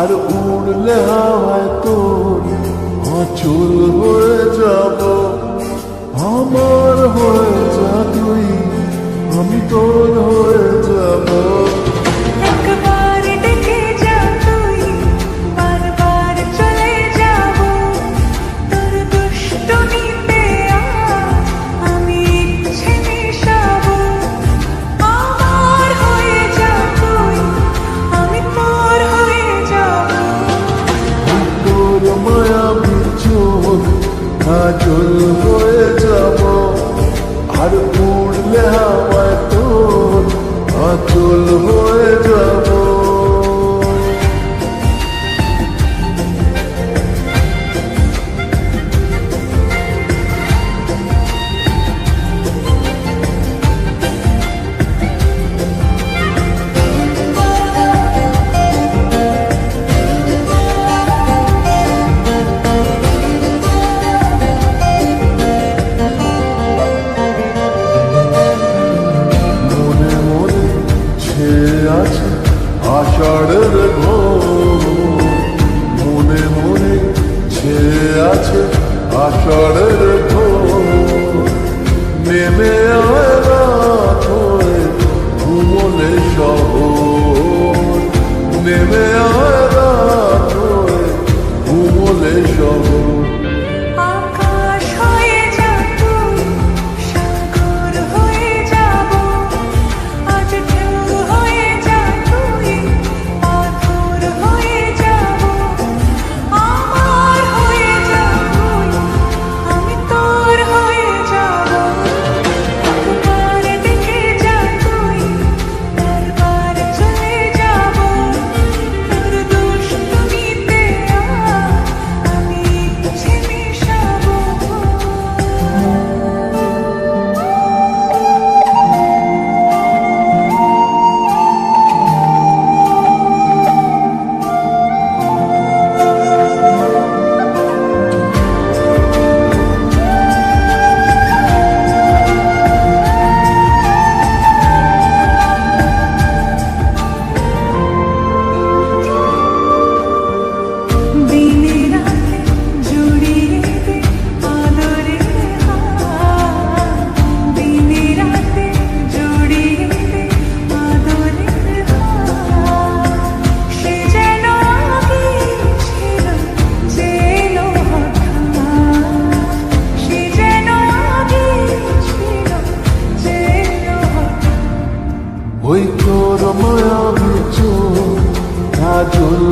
আর উড়লে হাওয়ায় তোর অচল হয়ে যাব। আমার হয়ে যা তুই, আমি তোর হয়ে যাব। একবার ডেকে যা তুই, বারবার চলে যাব। তোর দুষ্টুমিতে আমি ইচ্ছে মিশাবো। আমার হয়ে যা তুই, আমি তোর হয়ে যাব। তোর মায়াবী চোখ কাজল হয়ে যাব। আর উড়লে হাওয়ায় তোর অচল হয়ে যাব। মনে মনে ছেয়ে আছে আষাঢ়ের ঘোর। মনে মনে ছেয়ে আছে আষাঢ়ের ঘোর। নেমে আয় রাত হয়ে ঘুমলে শহর। নেমে আয় রাত হয়ে ঘুমলে শহর। আকাশ হয়ে যা তুই, সাগর হয়ে যাব। আজ ঢেউ হয়ে যা তুই, পাথর হয়ে যাব। আমার হয়ে যা তুই, আমি তোর হয়ে যাব। একবার ডেকে যা তুই, বারবার চলে যাব। তোর দুষ্টুমিতে আমি ইচ্ছে মিশাবো। দিনে রাতে জুড়িয়ে দে আদরের হাত। দিনে রাতে জুড়িয়ে দে আদরের হাত। সে যেন আগে ছিল, যে এলো হঠাৎ। সে যেন আগে ছিল, যে এলো হঠাৎ। ওই তোর মায়াবী চোখ কাজল